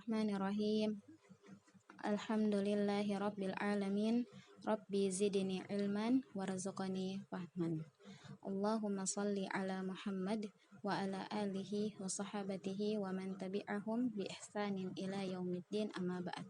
Bismillahirrahmanirrahim. Alhamdulillahi rabbil alamin. Rabbi zidni ilman warzuqni fahman. Allahumma salli ala Muhammad wa ala alihi wa sahabatihi wa man tabi'ahum bi ihsanin ila yaumiddin, amma ba'd.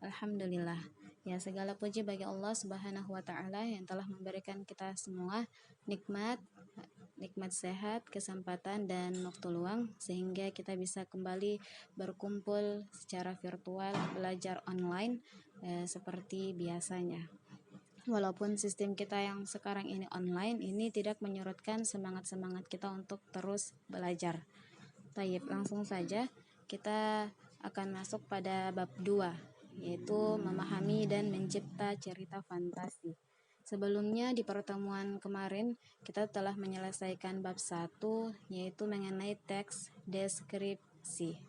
Alhamdulillah. Ya, segala puji bagi Allah Subhanahu wa taala yang telah memberikan kita semua nikmat sehat, kesempatan dan waktu luang sehingga kita bisa kembali berkumpul secara virtual, belajar online seperti biasanya. Walaupun sistem kita yang sekarang ini online, ini tidak menyurutkan semangat kita untuk terus belajar. Tayyib, langsung saja kita akan masuk pada bab 2, yaitu memahami dan mencipta cerita fantasi. Sebelumnya di pertemuan kemarin kita telah menyelesaikan bab 1, yaitu mengenai teks deskripsi.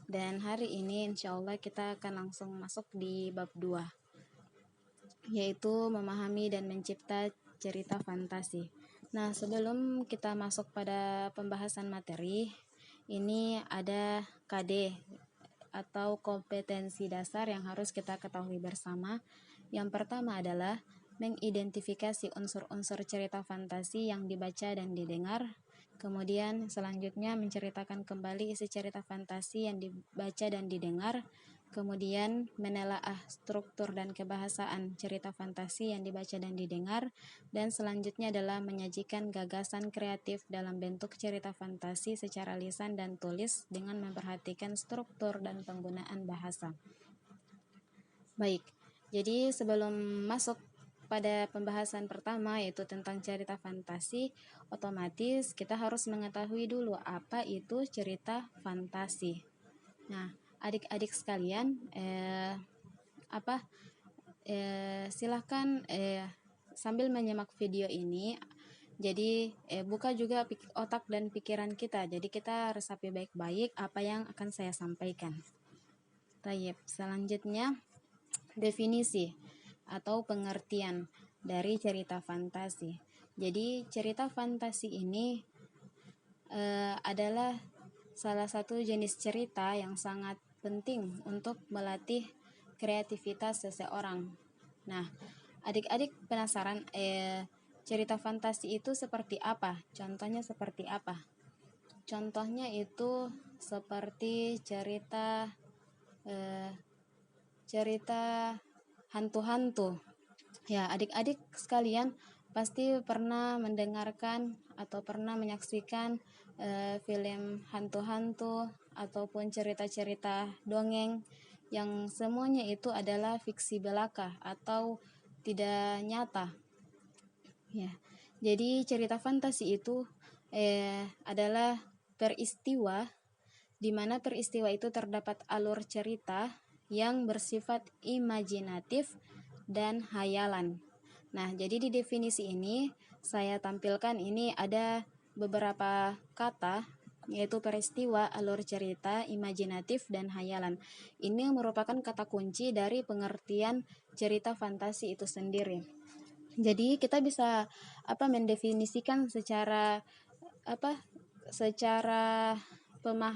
Dan hari ini insya Allah kita akan langsung masuk di bab 2, yaitu memahami dan mencipta cerita fantasi. Nah, sebelum kita masuk pada pembahasan materi, ini ada KD atau kompetensi dasar yang harus kita ketahui bersama. Yang pertama adalah mengidentifikasi unsur-unsur cerita fantasi yang dibaca dan didengar. Kemudian selanjutnya menceritakan kembali isi cerita fantasi yang dibaca dan didengar. Kemudian menelaah struktur dan kebahasaan cerita fantasi yang dibaca dan didengar. Dan selanjutnya adalah menyajikan gagasan kreatif dalam bentuk cerita fantasi secara lisan dan tulis dengan memperhatikan struktur dan penggunaan bahasa. Baik, jadi sebelum masuk pada pembahasan pertama, yaitu tentang cerita fantasi, otomatis kita harus mengetahui dulu apa itu cerita fantasi. Nah, adik-adik sekalian, silahkan sambil menyimak video ini, jadi buka juga otak dan pikiran kita. Jadi kita resapi baik-baik apa yang akan saya sampaikan. Tayyib, selanjutnya definisi atau pengertian dari cerita fantasi. Jadi cerita fantasi ini adalah salah satu jenis cerita yang sangat penting untuk melatih kreativitas seseorang. Nah, adik-adik penasaran cerita fantasi itu seperti apa? Contohnya seperti apa? Contohnya itu seperti cerita hantu-hantu. Ya, adik-adik sekalian pasti pernah mendengarkan atau pernah menyaksikan film hantu-hantu ataupun cerita-cerita dongeng yang semuanya itu adalah fiksi belaka atau tidak nyata. Ya, jadi cerita fantasi itu adalah peristiwa di mana peristiwa itu terdapat alur cerita yang bersifat imajinatif dan hayalan. Nah, jadi di definisi ini saya tampilkan ini ada beberapa kata, yaitu peristiwa, alur cerita, imajinatif, dan hayalan. Ini merupakan kata kunci dari pengertian cerita fantasi itu sendiri. Jadi kita bisa mendefinisikan secara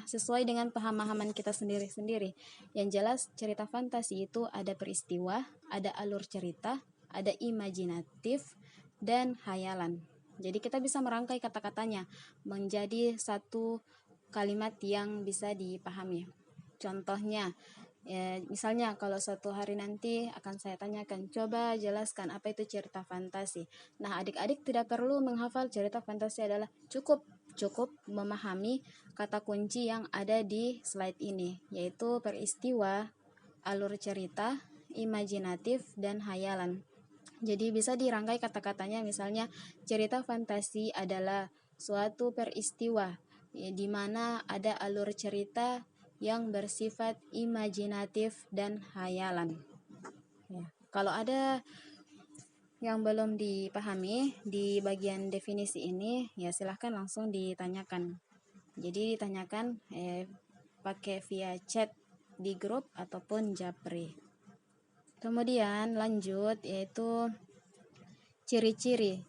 sesuai dengan pemahaman kita sendiri-sendiri. Yang jelas cerita fantasi itu ada peristiwa, ada alur cerita, ada imajinatif, dan hayalan. Jadi kita bisa merangkai kata-katanya menjadi satu kalimat yang bisa dipahami. Contohnya, misalnya kalau suatu hari nanti akan saya tanyakan, coba jelaskan apa itu cerita fantasi. Nah, adik-adik tidak perlu menghafal cerita fantasi, adalah cukup memahami kata kunci yang ada di slide ini, yaitu peristiwa, alur cerita, imajinatif, dan hayalan. Jadi bisa dirangkai kata-katanya, misalnya cerita fantasi adalah suatu peristiwa di mana ada alur cerita yang bersifat imajinatif dan hayalan. Ya, kalau ada yang belum dipahami di bagian definisi ini, ya silahkan langsung ditanyakan. Jadi ditanyakan pakai via chat di grup ataupun japri. Kemudian lanjut, yaitu ciri-ciri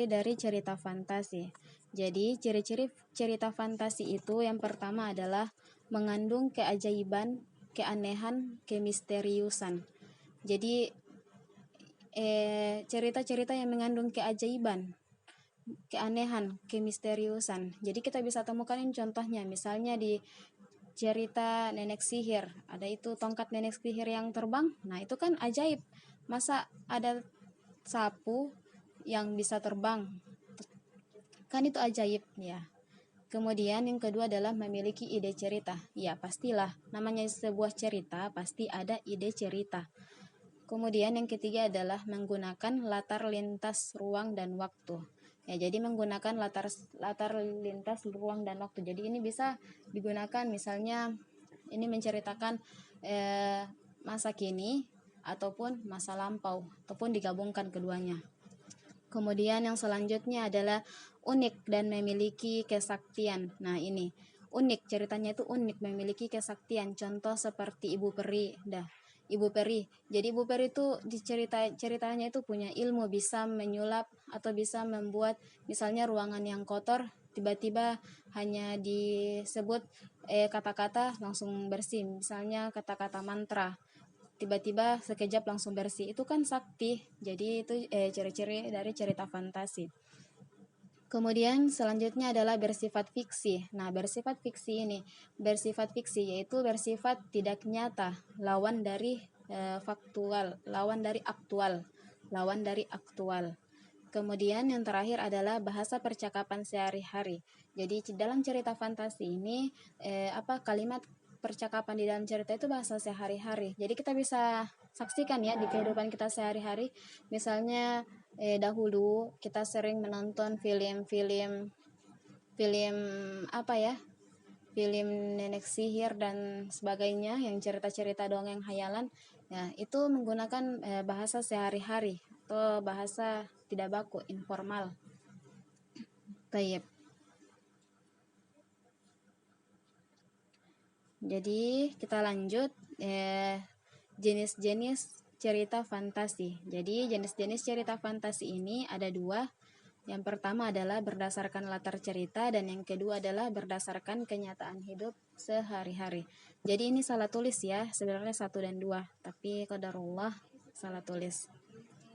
dari cerita fantasi. Jadi ciri-ciri cerita fantasi itu yang pertama adalah mengandung keajaiban, keanehan, kemisteriusan. Jadi cerita-cerita yang mengandung keajaiban, keanehan, kemisteriusan. Jadi kita bisa temukan ini contohnya, misalnya di cerita nenek sihir, ada itu tongkat nenek sihir yang terbang. Nah, itu kan ajaib. Masa ada sapu yang bisa terbang? Kan itu ajaib ya. Kemudian yang kedua adalah memiliki ide cerita. Ya, pastilah. Namanya sebuah cerita, pasti ada ide cerita. Kemudian yang ketiga adalah menggunakan latar lintas ruang dan waktu. Ya, jadi menggunakan latar lintas ruang dan waktu. Jadi ini bisa digunakan, misalnya ini menceritakan masa kini ataupun masa lampau, ataupun digabungkan keduanya. Kemudian yang selanjutnya adalah unik dan memiliki kesaktian. Nah, ini unik, ceritanya itu unik, memiliki kesaktian. Contoh seperti Ibu Peri. Ibu Peri. Jadi Ibu Peri itu ceritanya itu punya ilmu, bisa menyulap atau bisa membuat misalnya ruangan yang kotor tiba-tiba hanya disebut kata-kata langsung bersih. Misalnya kata-kata mantra, tiba-tiba sekejap langsung bersih. Itu kan sakti. Jadi itu ciri-ciri dari cerita fantasi. Kemudian selanjutnya adalah bersifat fiksi. Nah, bersifat fiksi ini, bersifat fiksi yaitu bersifat tidak nyata, lawan dari faktual, lawan dari aktual. Kemudian yang terakhir adalah bahasa percakapan sehari-hari. Jadi dalam cerita fantasi ini kalimat percakapan di dalam cerita itu bahasa sehari-hari. Jadi kita bisa saksikan ya di kehidupan kita sehari-hari. Misalnya dahulu kita sering menonton film film nenek sihir dan sebagainya, yang cerita-cerita dongeng hayalan. Ya, itu menggunakan bahasa sehari-hari atau bahasa tidak baku, informal. Tayyib. Jadi kita lanjut jenis-jenis cerita fantasi. Jadi jenis-jenis cerita fantasi ini ada dua. Yang pertama adalah berdasarkan latar cerita, dan yang kedua adalah berdasarkan kenyataan hidup sehari-hari. Jadi ini salah tulis ya, sebenarnya 1 dan 2, tapi qadarullah salah tulis.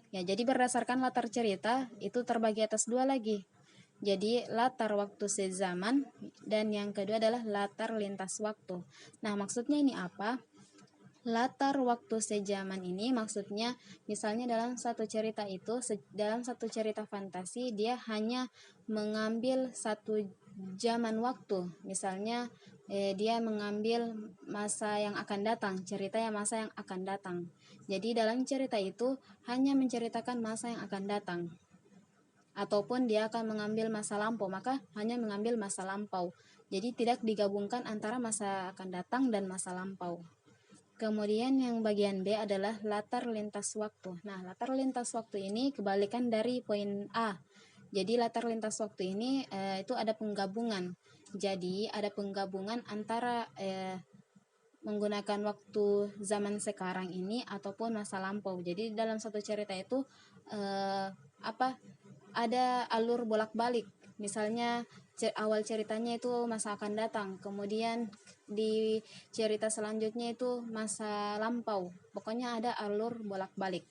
Ya, jadi berdasarkan latar cerita itu terbagi atas 2 lagi. Jadi latar waktu sezaman, dan yang kedua adalah latar lintas waktu. Nah, maksudnya ini apa? Latar waktu sejaman ini maksudnya misalnya dalam satu cerita fantasi dia hanya mengambil satu zaman waktu. Misalnya dia mengambil masa yang akan datang, ceritanya masa yang akan datang. Jadi dalam cerita itu hanya menceritakan masa yang akan datang. Ataupun dia akan mengambil masa lampau, maka hanya mengambil masa lampau. Jadi tidak digabungkan antara masa akan datang dan masa lampau. Kemudian yang bagian B adalah latar lintas waktu. Nah, latar lintas waktu ini kebalikan dari poin A. Jadi latar lintas waktu ini itu ada penggabungan. Jadi ada penggabungan antara menggunakan waktu zaman sekarang ini ataupun masa lampau. Jadi dalam satu cerita itu ada alur bolak-balik. Misalnya awal ceritanya itu masa akan datang, kemudian di cerita selanjutnya itu masa lampau. Pokoknya ada alur bolak-balik.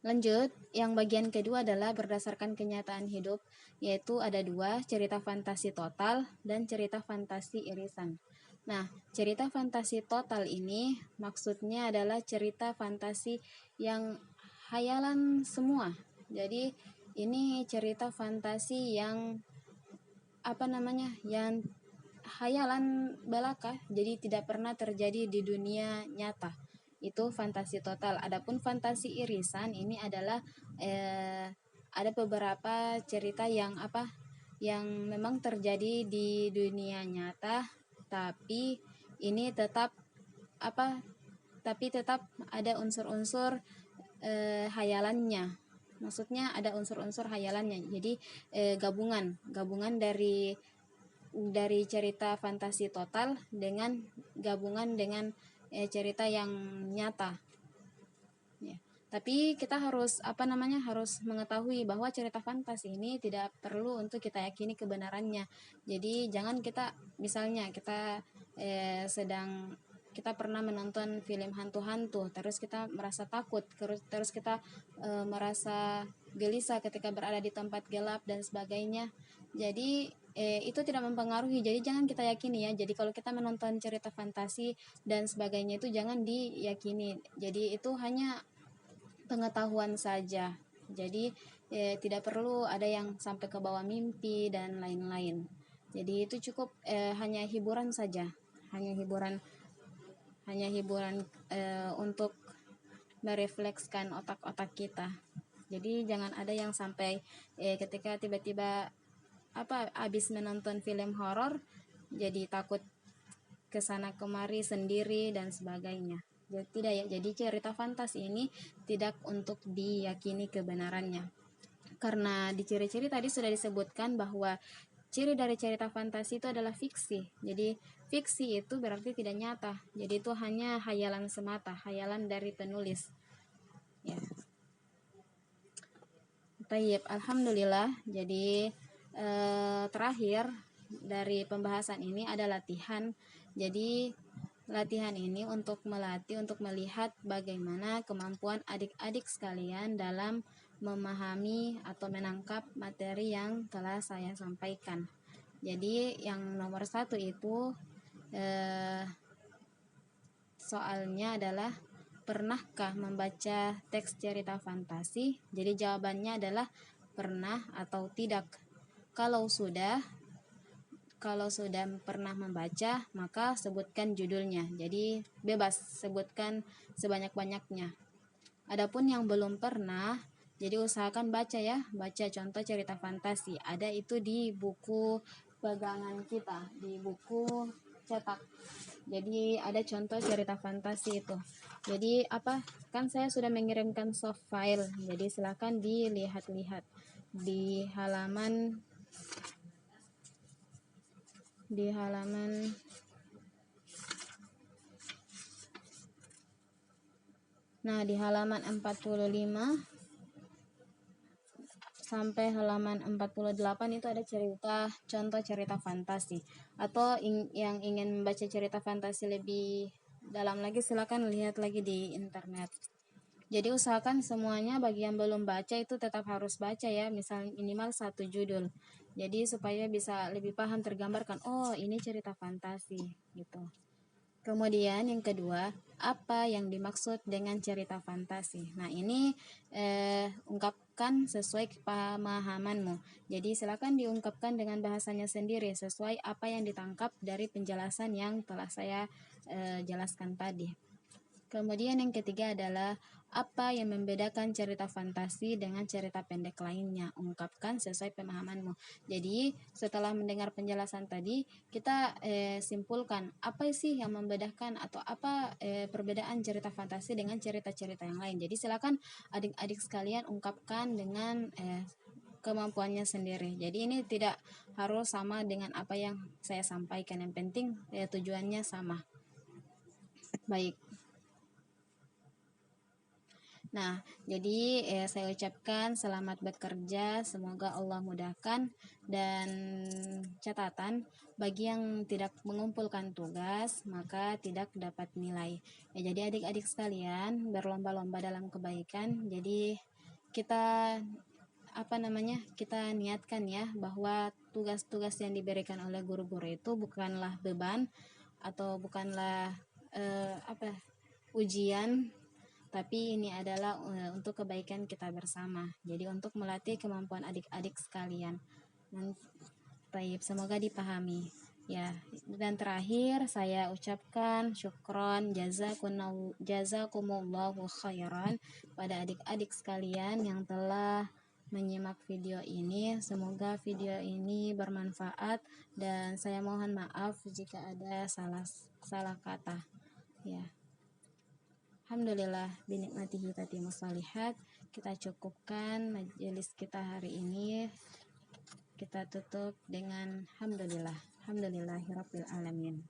Lanjut, yang bagian kedua adalah berdasarkan kenyataan hidup, yaitu ada 2, cerita fantasi total dan cerita fantasi irisan. Nah, cerita fantasi total ini maksudnya adalah cerita fantasi yang hayalan semua. Jadi ini cerita fantasi yang yang hayalan belaka, jadi tidak pernah terjadi di dunia nyata. Itu fantasi total. Adapun fantasi irisan ini adalah ada beberapa cerita yang memang terjadi di dunia nyata, tapi ini tetap ada unsur-unsur hayalannya. Maksudnya ada unsur-unsur hayalannya. Jadi gabungan dari cerita fantasi total dengan gabungan dengan cerita yang nyata. Ya. Tapi kita harus harus mengetahui bahwa cerita fantasi ini tidak perlu untuk kita yakini kebenarannya. Jadi jangan kita sedang kita pernah menonton film hantu-hantu, terus kita merasa takut, terus kita merasa gelisah ketika berada di tempat gelap dan sebagainya. Jadi itu tidak mempengaruhi. Jadi jangan kita yakini ya. Jadi kalau kita menonton cerita fantasi dan sebagainya itu jangan diyakini. Jadi itu hanya pengetahuan saja. Jadi tidak perlu ada yang sampai ke bawah mimpi dan lain-lain. Jadi itu cukup hanya hiburan saja. Hanya hiburan untuk mereflekskan otak-otak kita. Jadi jangan ada yang sampai ketika tiba-tiba habis menonton film horor jadi takut kesana kemari sendiri dan sebagainya. Jadi tidak ya. Jadi cerita fantasi ini tidak untuk diyakini kebenarannya. Karena di ciri-ciri tadi sudah disebutkan bahwa ciri dari cerita fantasi itu adalah fiksi. Jadi fiksi itu berarti tidak nyata. Jadi itu hanya hayalan semata, hayalan dari penulis. Ya. Tayyib, alhamdulillah. Jadi terakhir dari pembahasan ini ada latihan. Jadi latihan ini untuk melihat bagaimana kemampuan adik-adik sekalian dalam memahami atau menangkap materi yang telah saya sampaikan. Jadi yang nomor 1 itu soalnya adalah pernahkah membaca teks cerita fantasi? Jadi jawabannya adalah pernah atau tidak. Kalau sudah pernah membaca, maka sebutkan judulnya. Jadi bebas sebutkan sebanyak-banyaknya. Adapun yang belum pernah, jadi usahakan baca ya, baca contoh cerita fantasi. Ada itu di buku pegangan kita, di buku cetak. Jadi ada contoh cerita fantasi itu. Jadi kan saya sudah mengirimkan soft file. Jadi silakan dilihat-lihat di halaman Nah, di halaman 45 sampai halaman 48 itu ada contoh cerita fantasi. Atau yang ingin membaca cerita fantasi lebih dalam lagi, silakan lihat lagi di internet. Jadi usahakan semuanya, bagi yang belum baca itu tetap harus baca ya, misal minimal 1 judul. Jadi supaya bisa lebih paham, tergambarkan, oh ini cerita fantasi gitu. Kemudian yang kedua, apa yang dimaksud dengan cerita fantasi? Nah, ini ungkapkan sesuai pemahamanmu. Jadi silakan diungkapkan dengan bahasanya sendiri sesuai apa yang ditangkap dari penjelasan yang telah saya jelaskan tadi. Kemudian yang ketiga adalah apa yang membedakan cerita fantasi dengan cerita pendek lainnya. Ungkapkan sesuai pemahamanmu. Jadi setelah mendengar penjelasan tadi, kita simpulkan apa sih yang membedakan atau apa perbedaan cerita fantasi dengan cerita-cerita yang lain. Jadi silakan adik-adik sekalian ungkapkan dengan kemampuannya sendiri. Jadi ini tidak harus sama dengan apa yang saya sampaikan. Yang penting tujuannya sama. Baik. Nah, jadi saya ucapkan selamat bekerja, semoga Allah mudahkan, dan catatan bagi yang tidak mengumpulkan tugas maka tidak dapat nilai. Jadi adik-adik sekalian berlomba-lomba dalam kebaikan. Jadi kita kita niatkan ya bahwa tugas-tugas yang diberikan oleh guru-guru itu bukanlah beban atau bukanlah ujian, tapi ini adalah untuk kebaikan kita bersama. Jadi untuk melatih kemampuan adik-adik sekalian. Baik, semoga dipahami. Ya, dan terakhir saya ucapkan syukron jazakumullahu khairan pada adik-adik sekalian yang telah menyimak video ini. Semoga video ini bermanfaat dan saya mohon maaf jika ada salah kata. Ya. Alhamdulillah binikmatihi tatimus shalihat. Kita cukupkan majelis kita hari ini. Kita tutup dengan alhamdulillah. Alhamdulillahirabbil alamin.